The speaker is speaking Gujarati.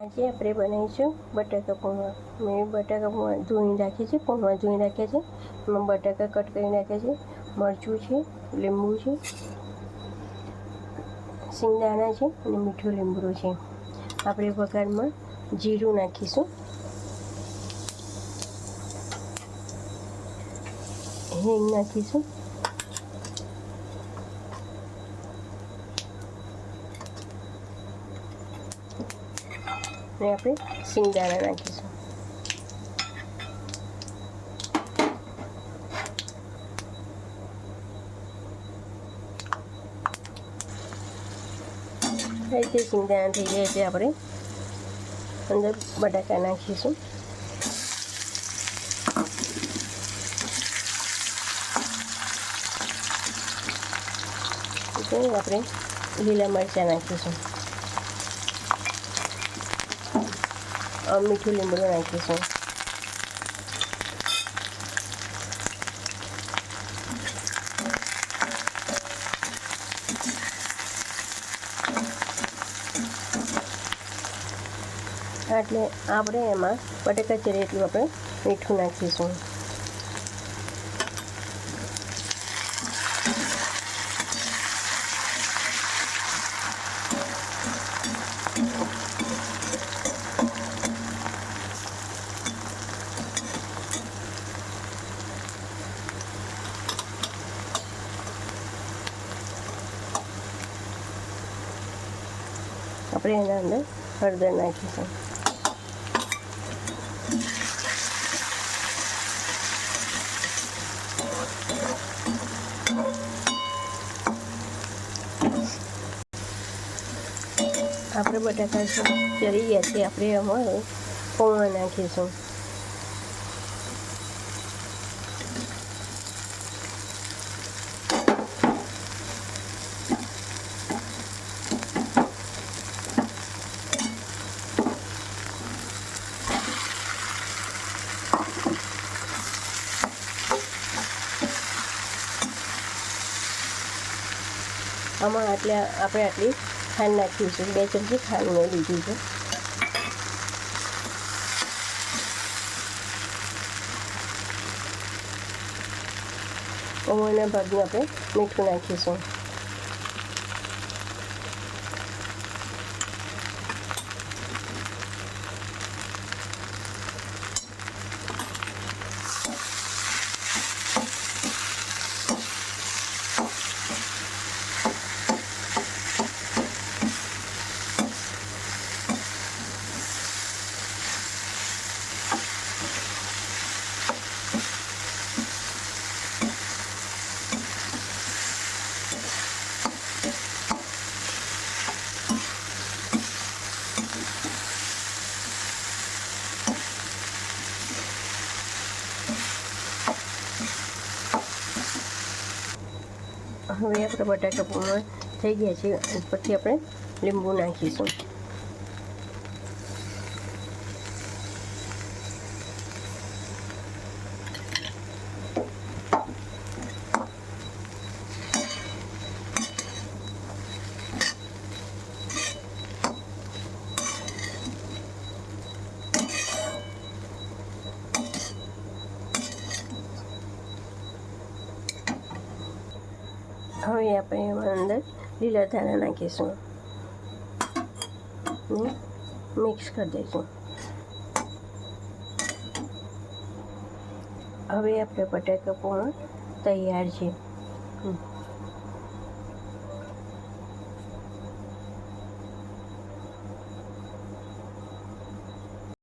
આજે આપણે બનાવીશું બટાકા પૌવા. મેં બટાકા પૌવા ધોઈને રાખ્યા છે, પૌવા ધોઈને રાખ્યા છે. એમાં બટાકા કટ કરી નાખ્યા છે, મરચું છે, લીંબુ છે, સિંગદાણા છે અને મીઠો લીમડો છે. આપણે વઘારમાં જીરું નાખીશું, હિંગ નાખીશું, અને આપણે સિંગદાણા નાખીશું. આ રીતે સિંગદાણા થઈ જાય એટલે આપણે અંદર બટાકા નાખીશું. આપણે લીલા મરચાં નાખીશું, મીઠું લીમડો નાખીશું, એટલે આપણે એમાં બટાકા ચીરે એટલું આપણે મીઠું નાખીશું. આપણે એના અંદર હળદર નાખીશું. આપણે બટાકા ચરી ગયા છે, આપણે એમાં પૌવા નાખીશું. આમાં આપણે આટલી ખાંડ નાખીશું. 2 ચમચી ખાંડ મેં લીધી છે. પૌવાના ભાગમાં આપણે મીઠું નાખીશું. હવે આપણે બટાકા પૌવા થઈ ગયા છે. ઉપરથી આપણે લીંબુ નાખીશું. હવે આપણે એમાં અંદર લીલા ધાણા નાખીશું, મિક્સ કરી દઈશું. હવે આપણે બટાકા પૌવા તૈયાર છે.